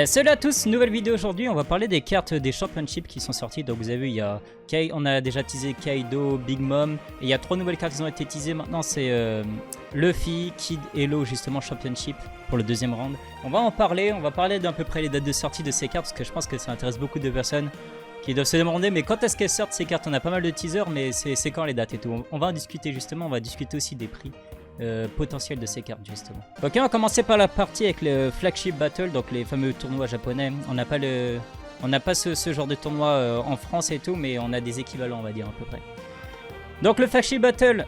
Salut à tous, nouvelle vidéo aujourd'hui, on va parler des cartes des championships qui sont sorties. Donc vous avez vu, il y a on a déjà teasé Kaido, Big Mom, et il y a 3 nouvelles cartes qui ont été teasées maintenant, c'est Luffy, Kid et Law justement championship pour le deuxième round. On va en parler, on va parler d'à peu près les dates de sortie de ces cartes parce que je pense que ça intéresse beaucoup de personnes qui doivent se demander mais quand est-ce qu'elles sortent ces cartes. On a pas mal de teasers mais c'est quand les dates et tout. On va en discuter justement, on va discuter aussi des prix potentiel de ces cartes justement. Ok, on va commencer par la partie avec le flagship battle, donc les fameux tournois japonais. On n'a pas ce genre de tournoi en France et tout, mais on a des équivalents on va dire à peu près. Donc le flagship battle,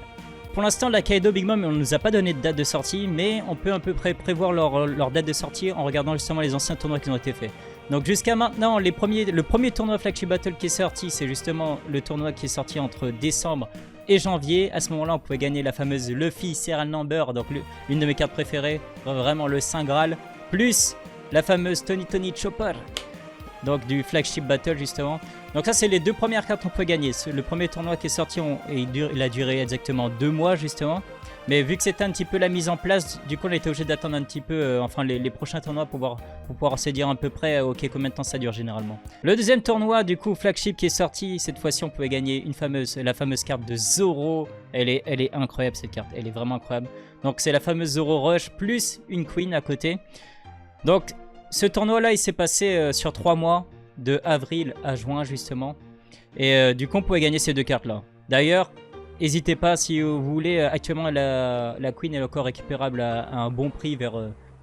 pour l'instant la Kaido Big Mom on ne nous a pas donné de date de sortie, mais on peut à peu près prévoir leur date de sortie en regardant justement les anciens tournois qui ont été faits. Donc jusqu'à maintenant le premier tournoi flagship battle qui est sorti, c'est justement le tournoi qui est sorti entre décembre et janvier. À ce moment-là, on pouvait gagner la fameuse Luffy Serial Number, donc l'une de mes cartes préférées, vraiment le Saint Graal, plus la fameuse Tony Chopper, donc du flagship battle justement. Donc ça, c'est les deux premières cartes qu'on peut gagner. Le premier tournoi qui est sorti, il a duré exactement 2 mois justement. Mais vu que c'était un petit peu la mise en place, du coup on était obligé d'attendre un petit peu les prochains tournois pour pouvoir se dire à peu près ok combien de temps ça dure généralement. Le deuxième tournoi du coup flagship qui est sorti, cette fois-ci on pouvait gagner la fameuse carte de Zoro. Elle est incroyable cette carte, elle est vraiment incroyable. Donc c'est la fameuse Zoro Rush plus une Queen à côté. Donc ce tournoi là il s'est passé sur 3 mois, de avril à juin justement. Et du coup on pouvait gagner ces deux cartes là. D'ailleurs, n'hésitez pas si vous voulez, actuellement la Queen est encore récupérable à un bon prix, vous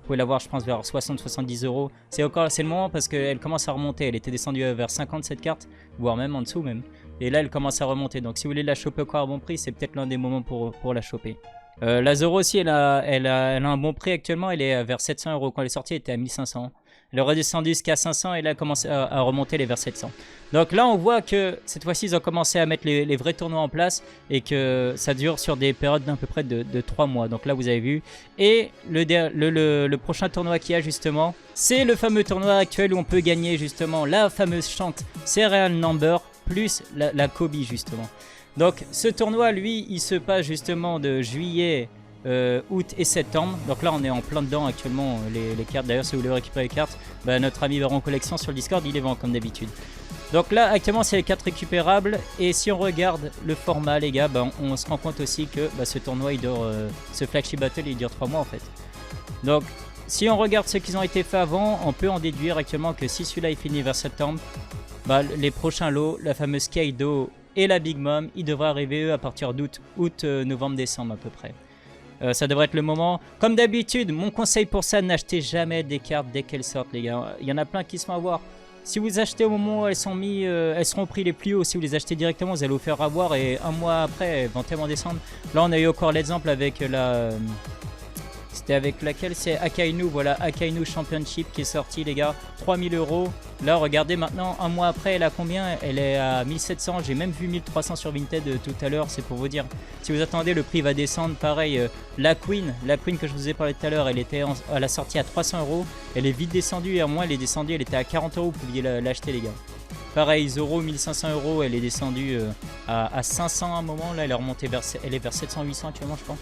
pouvez l'avoir je pense vers 60-70 euros. C'est le moment parce qu'elle commence à remonter, elle était descendue vers 50 cette carte, voire même en dessous même. Et là elle commence à remonter, donc si vous voulez la choper encore à bon prix, c'est peut-être l'un des moments pour la choper. La Zoro aussi elle a un bon prix actuellement, elle est vers 700 euros, quand elle est sortie elle était à 1500. Elle est redescendue jusqu'à 500 et là elle commence à remonter les vers 700. Donc là on voit que cette fois-ci ils ont commencé à mettre les vrais tournois en place et que ça dure sur des périodes d'à peu près de 3 mois. Donc là vous avez vu. Et le prochain tournoi qu'il y a justement, c'est le fameux tournoi actuel où on peut gagner justement la fameuse chante Serial Number plus la Kobe justement. Donc ce tournoi lui il se passe justement de juillet, août et septembre. Donc là on est en plein dedans actuellement les cartes. D'ailleurs si vous voulez récupérer les cartes, notre ami Baron Collection sur le Discord il les vend comme d'habitude. Donc là actuellement c'est les cartes récupérables. Et si on regarde le format les gars, on se rend compte aussi que ce tournoi il dure, ce flagship battle il dure 3 mois en fait. Donc si on regarde ce qu'ils ont été fait avant, on peut en déduire actuellement que si celui-là il finit vers septembre, les prochains lots, la fameuse Kaido et la Big Mom, ils devraient arriver eux à partir d'août, novembre, décembre à peu près. Ça devrait être le moment. Comme d'habitude, mon conseil pour ça, n'achetez jamais des cartes dès qu'elles sortent les gars. Il y en a plein qui se font avoir. Si vous achetez au moment où elles seront au prix les plus hauts, si vous les achetez directement, vous allez vous faire avoir et un mois après, elles vont tellement descendre. Là, on a eu encore l'exemple avec c'était avec laquelle c'est Akainu, voilà, Akainu Championship qui est sorti les gars, 3000 euros. Là regardez maintenant, un mois après elle a combien? Elle est à 1700, j'ai même vu 1300 sur Vinted tout à l'heure, c'est pour vous dire. Si vous attendez le prix va descendre, pareil, la Queen que je vous ai parlé tout à l'heure, elle était à la sortie à 300 euros. Elle est vite descendue et à moins elle est descendue, elle était à 40 euros, vous pouviez l'acheter les gars. Pareil, Zoro 1500 euros, elle est descendue à 500 à un moment, là elle est remontée elle est vers 700-800 actuellement je pense.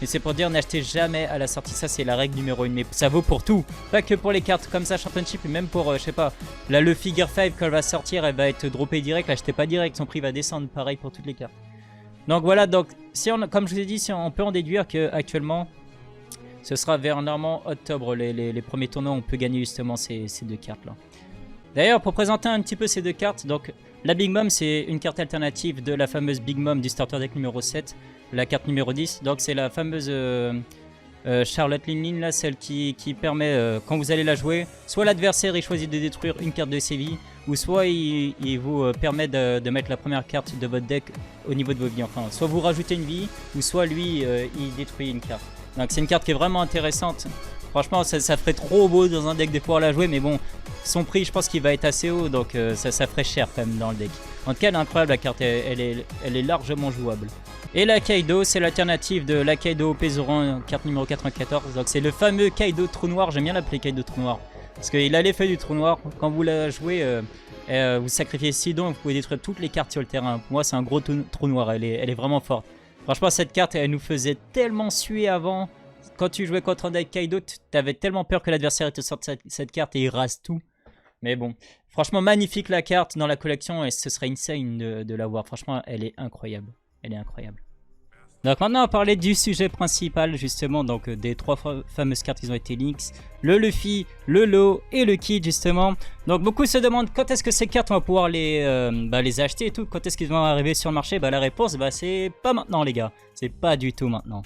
Et c'est pour dire n'achetez jamais à la sortie, ça c'est la règle numéro 1, mais ça vaut pour tout. Pas que pour les cartes comme ça championship, mais même pour, je sais pas, là le Figure 5 quand elle va sortir, elle va être droppée direct, l'achetez pas direct, son prix va descendre, pareil pour toutes les cartes. Donc voilà, donc si comme je vous ai dit, on peut en déduire que actuellement ce sera vers normalement octobre, les premiers tournois où on peut gagner justement ces deux cartes là. D'ailleurs pour présenter un petit peu ces deux cartes, donc la Big Mom c'est une carte alternative de la fameuse Big Mom du starter deck numéro 7. La carte numéro 10, donc c'est la fameuse Charlotte Linlin, là, celle qui permet, quand vous allez la jouer, soit l'adversaire il choisit de détruire une carte de ses vies, ou soit il vous permet de mettre la première carte de votre deck au niveau de vos vies. Enfin, soit vous rajoutez une vie, ou soit lui il détruit une carte. Donc c'est une carte qui est vraiment intéressante. Franchement ça ferait trop beau dans un deck de pouvoir la jouer, mais bon, son prix je pense qu'il va être assez haut, donc ça ferait cher quand même dans le deck. En tout cas elle est incroyable la carte, elle est largement jouable. Et la Kaido, c'est l'alternative de la Kaido Pézoran, carte numéro 94. Donc c'est le fameux Kaido Trou Noir, j'aime bien l'appeler Kaido Trou Noir. Parce qu'il a l'effet du Trou Noir, quand vous la jouez, vous sacrifiez 6 dons et vous pouvez détruire toutes les cartes sur le terrain. Pour moi c'est un gros trou noir, elle est vraiment forte. Franchement cette carte elle nous faisait tellement suer avant. quand tu jouais contre un deck Kaido, t'avais tellement peur que l'adversaire te sorte cette carte et il rase tout. Mais bon, franchement magnifique la carte dans la collection et ce serait insane de l'avoir. Franchement, elle est incroyable. Elle est incroyable. Donc maintenant on va parler du sujet principal justement, donc des trois fameuses cartes qui ont été leaks, le Luffy, le Law et le Kid justement. Donc beaucoup se demandent quand est-ce que ces cartes on va pouvoir les acheter et tout, quand est-ce qu'ils vont arriver sur le marché. La réponse c'est pas maintenant les gars, c'est pas du tout maintenant.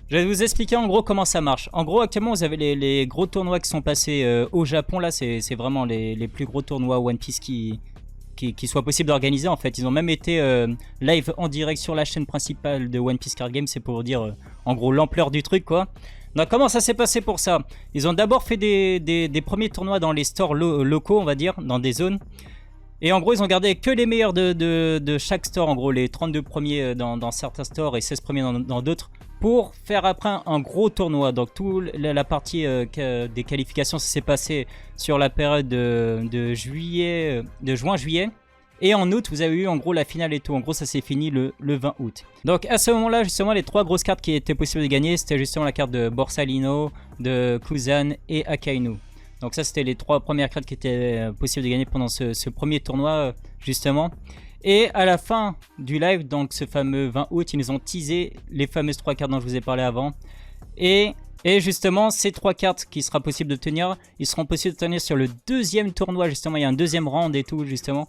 Je vais vous expliquer en gros comment ça marche. En gros actuellement vous avez les gros tournois qui sont passés au Japon là, c'est vraiment les plus gros tournois One Piece qui soit possible d'organiser en fait. Ils ont même été live en direct sur la chaîne principale de One Piece Card Game. C'est pour dire en gros l'ampleur du truc quoi. Donc comment ça s'est passé pour ça? Ils ont d'abord fait des premiers tournois dans les stores locaux on va dire, dans des zones. Et en gros ils ont gardé que les meilleurs de chaque store. En gros les 32 premiers dans certains stores et 16 premiers dans d'autres. Pour faire après un gros tournoi. Donc toute la partie des qualifications, ça s'est passé sur la période de juin-juillet. Et en août, vous avez eu en gros la finale et tout. En gros, ça s'est fini le 20 août. Donc à ce moment-là, justement, les trois grosses cartes qui étaient possibles de gagner, c'était justement la carte de Borsalino, de Kuzan et Akainu. Donc ça, c'était les trois premières cartes qui étaient possibles de gagner pendant ce premier tournoi, justement. Et à la fin du live, donc ce fameux 20 août, ils nous ont teasé les fameuses trois cartes dont je vous ai parlé avant. Et justement, ces trois cartes qui sera possible d'obtenir, ils seront possibles d'obtenir sur le deuxième tournoi. Justement, il y a un deuxième round et tout, justement,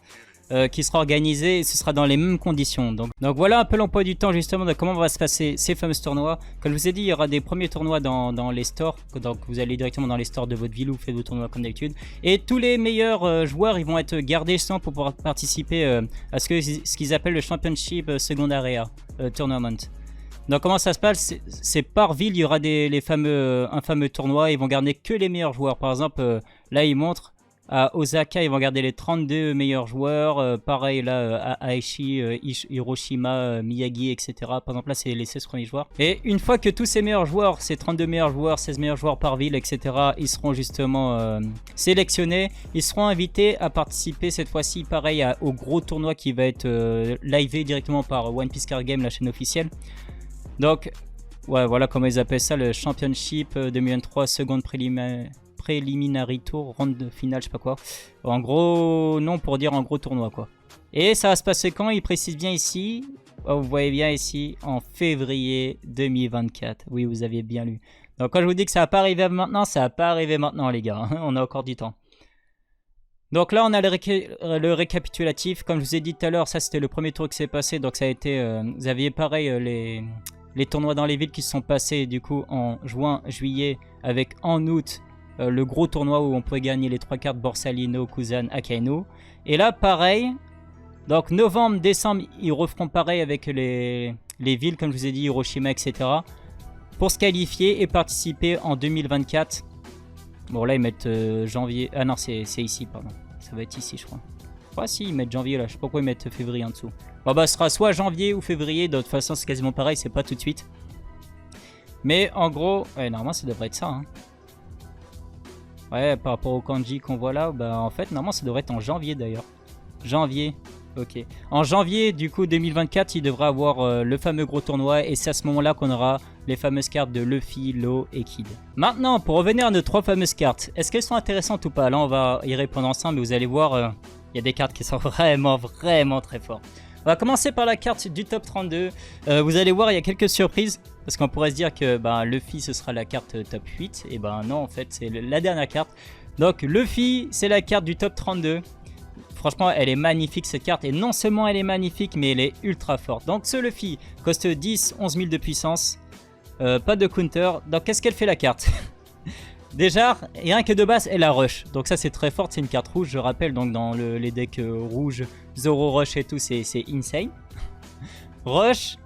qui sera organisé. Et ce sera dans les mêmes conditions. Donc voilà un peu l'emploi du temps, justement, de comment va se passer ces fameux tournois. Comme je vous ai dit, il y aura des premiers tournois dans les stores. Donc vous allez directement dans les stores de votre ville où vous faites vos tournois comme d'habitude. Et tous les meilleurs joueurs, ils vont être gardés justement pour pouvoir participer à ce qu'ils appellent le Championship Second Area Tournament. Donc comment ça se passe? C'est par ville, il y aura un fameux tournoi. Ils vont garder que les meilleurs joueurs. Par exemple, là ils montrent à Osaka, ils vont garder les 32 meilleurs joueurs. Pareil là à Aichi, Hiroshima, Miyagi, etc. Par exemple là c'est les 16 premiers joueurs. Et une fois que tous ces meilleurs joueurs, ces 32 meilleurs joueurs, 16 meilleurs joueurs par ville, etc. Ils seront justement sélectionnés. Ils seront invités à participer cette fois-ci pareil au gros tournoi qui va être livé directement par One Piece Card Game, la chaîne officielle. Donc, ouais, voilà comment ils appellent ça, le Championship 2023 Second Preliminary Tour, round de finale, je sais pas quoi. En gros, non, pour dire en gros tournoi, quoi. Et ça va se passer quand? Ils précisent bien ici, vous voyez bien ici, en février 2024. Oui, vous aviez bien lu. Donc, quand je vous dis que ça va pas arriver maintenant, ça va pas arriver maintenant, les gars. On a encore du temps. Donc là, on a le récapitulatif. Comme je vous ai dit tout à l'heure, ça, c'était le premier tour qui s'est passé. Donc, ça a été... vous aviez pareil les tournois dans les villes qui se sont passés du coup en juin, juillet, avec en août le gros tournoi où on pouvait gagner les trois cartes Borsalino, Kuzan, Akainu. Et là pareil, donc novembre, décembre, ils referont pareil avec les villes comme je vous ai dit, Hiroshima, etc. pour se qualifier et participer en 2024. Bon là ils mettent janvier, ah non c'est ici pardon, ça va être ici je crois. Ah si, ils mettent janvier là, je sais pas pourquoi ils mettent février en dessous. Bon bah ce sera soit janvier ou février, de toute façon c'est quasiment pareil, c'est pas tout de suite. Mais en gros, ouais, normalement ça devrait être ça. Hein. Ouais, par rapport au kanji qu'on voit là, bah en fait normalement ça devrait être en janvier d'ailleurs. Janvier, ok. En janvier du coup 2024, il devra avoir le fameux gros tournoi et c'est à ce moment-là qu'on aura les fameuses cartes de Luffy, Law et Kid. Maintenant, pour revenir à nos trois fameuses cartes, est-ce qu'elles sont intéressantes ou pas? Là on va y répondre ensemble et vous allez voir... il y a des cartes qui sont vraiment très fortes. On va commencer par la carte du top 32. Vous allez voir, il y a quelques surprises. Parce qu'on pourrait se dire que Luffy, ce sera la carte top 8. Et non, en fait, c'est la dernière carte. Donc, Luffy, c'est la carte du top 32. Franchement, elle est magnifique, cette carte. Et non seulement elle est magnifique, mais elle est ultra forte. Donc, ce Luffy coste 10, 11 000 de puissance. Pas de counter. Donc, qu'est-ce qu'elle fait, la carte? Déjà, rien que de base, elle a rush. Donc ça, c'est très fort. C'est une carte rouge, je rappelle. Donc dans les decks rouges, Zoro rush et tout, c'est insane. Rush.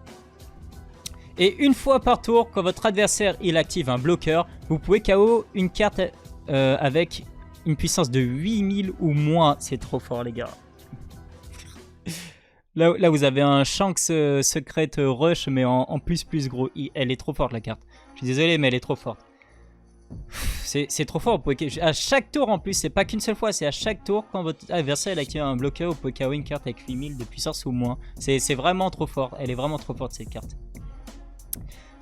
Et une fois par tour, quand votre adversaire il active un bloqueur, vous pouvez KO une carte avec une puissance de 8000 ou moins. C'est trop fort, les gars. Là, vous avez un Shanks secret rush, mais en plus gros. Elle est trop forte, la carte. Je suis désolé, mais elle est trop forte. C'est trop fort. À chaque tour en plus, c'est pas qu'une seule fois, c'est à chaque tour quand votre adversaire active un bloqueur, vous pouvez KO une carte avec 8000 de puissance ou moins. C'est vraiment trop fort. Elle est vraiment trop forte cette carte.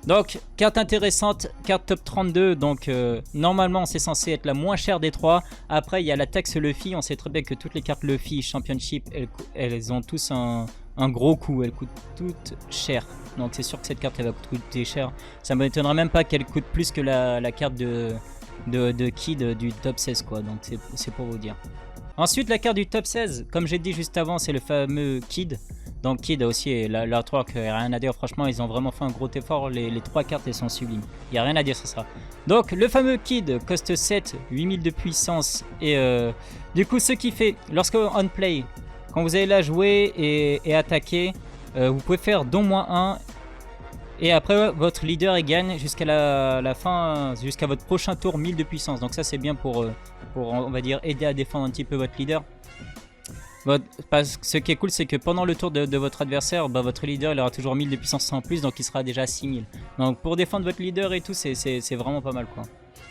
Donc, carte intéressante, carte top 32. Donc, normalement, c'est censé être la moins chère des trois. Après, il y a la taxe Luffy. On sait très bien que toutes les cartes Luffy Championship, elles ont tous un gros coût. Elles coûtent toutes cher. Donc, c'est sûr que cette carte, elle va coûter cher. Ça m'étonnerait même pas qu'elle coûte plus que la carte de Kid du top 16, quoi. Donc, c'est pour vous dire. Ensuite, la carte du top 16, comme j'ai dit juste avant, c'est le fameux Kid. Donc Kid aussi, l'artwork, il n'y a rien à dire, franchement, ils ont vraiment fait un gros effort, les trois cartes, elles sont sublimes. Il n'y a rien à dire sur ça. Donc, le fameux Kid coste 7, 8000 de puissance, et du coup, ce qui fait, lorsque on play, quand vous allez la jouer et attaquer, vous pouvez faire -1, et après, votre leader, il gagne jusqu'à la fin, jusqu'à votre prochain tour, 1000 de puissance. Donc ça, c'est bien pour, on va dire, aider à défendre un petit peu votre leader. Ce qui est cool, c'est que pendant le tour de votre adversaire, votre leader il aura toujours 1000 de puissance en plus, donc il sera déjà à 6000. Donc pour défendre votre leader et tout, c'est vraiment pas mal, quoi.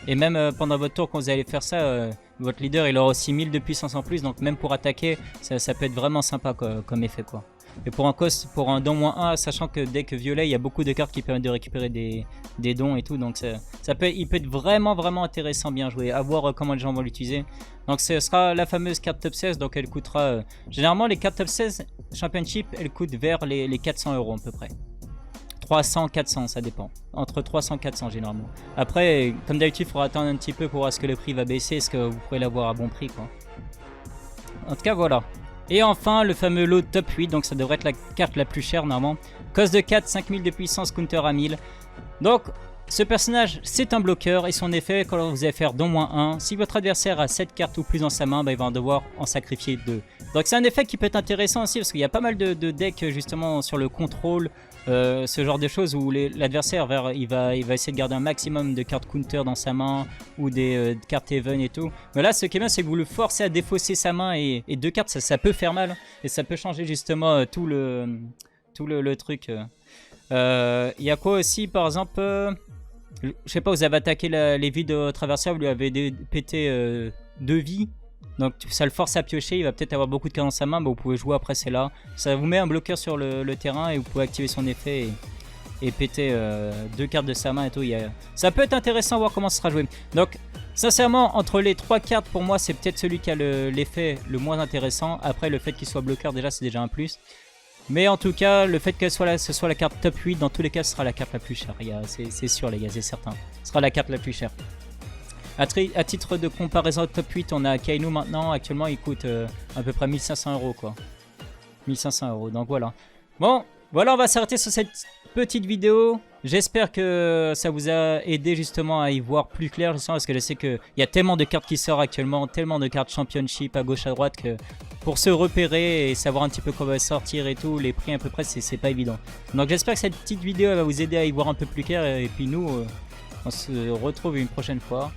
Et même pendant votre tour, quand vous allez faire ça, votre leader il aura aussi 1000 de puissance en plus, donc même pour attaquer, ça peut être vraiment sympa comme effet, quoi. Et pour un cost, pour un don -1, sachant que dès que violet, il y a beaucoup de cartes qui permettent de récupérer des dons et tout, donc il peut être vraiment intéressant, bien joué, à voir comment les gens vont l'utiliser. Donc ce sera la fameuse carte top 16, donc elle coûtera, généralement les cartes top 16 Championship, elles coûtent vers les 400 € à peu près. 300, 400, ça dépend. Entre 300 et 400 généralement. Après, comme d'habitude, il faudra attendre un petit peu pour voir ce que le prix va baisser, est-ce que vous pourrez l'avoir à bon prix, quoi. En tout cas, voilà. Et enfin, le fameux lot top 8, donc ça devrait être la carte la plus chère normalement. Coste de 4, 5000 de puissance, counter à 1000. Donc, ce personnage, c'est un bloqueur et son effet, quand vous allez faire -1, si votre adversaire a 7 cartes ou plus dans sa main, il va devoir en sacrifier 2. Donc c'est un effet qui peut être intéressant aussi parce qu'il y a pas mal de decks justement sur le contrôle, ce genre de choses où l'adversaire il va essayer de garder un maximum de cartes counter dans sa main ou des cartes even et tout. Mais là, ce qui est bien, c'est que vous le forcez à défausser sa main et 2 cartes, ça peut faire mal et ça peut changer justement tout le truc. Il y a quoi aussi, par exemple, je sais pas, vous avez attaqué les vies de votre adversaire, vous lui avez pété 2 vies. Donc ça le force à piocher, il va peut-être avoir beaucoup de cartes dans sa main, vous pouvez jouer après, c'est là. Ça vous met un bloqueur sur le terrain et vous pouvez activer son effet et péter 2 cartes de sa main et tout. Ça peut être intéressant à voir comment ça sera joué. Donc sincèrement, entre les 3 cartes, pour moi, c'est peut-être celui qui a l'effet le moins intéressant. Après, le fait qu'il soit bloqueur, déjà, c'est déjà un plus. Mais en tout cas, le fait que ce soit la carte top 8, dans tous les cas, ce sera la carte la plus chère. C'est sûr, les gars, c'est certain. Ce sera la carte la plus chère. À titre de comparaison au top 8, on a Kainu maintenant. Actuellement, il coûte à peu près 1500 €, quoi. 1500 €, donc voilà. Bon, voilà, on va s'arrêter sur cette petite vidéo. J'espère que ça vous a aidé justement à y voir plus clair, justement, parce que je sais qu'il y a tellement de cartes qui sortent actuellement, tellement de cartes Championship à gauche à droite que pour se repérer et savoir un petit peu comment va sortir et tout, les prix à peu près, c'est pas évident. Donc j'espère que cette petite vidéo va vous aider à y voir un peu plus clair et puis nous, on se retrouve une prochaine fois.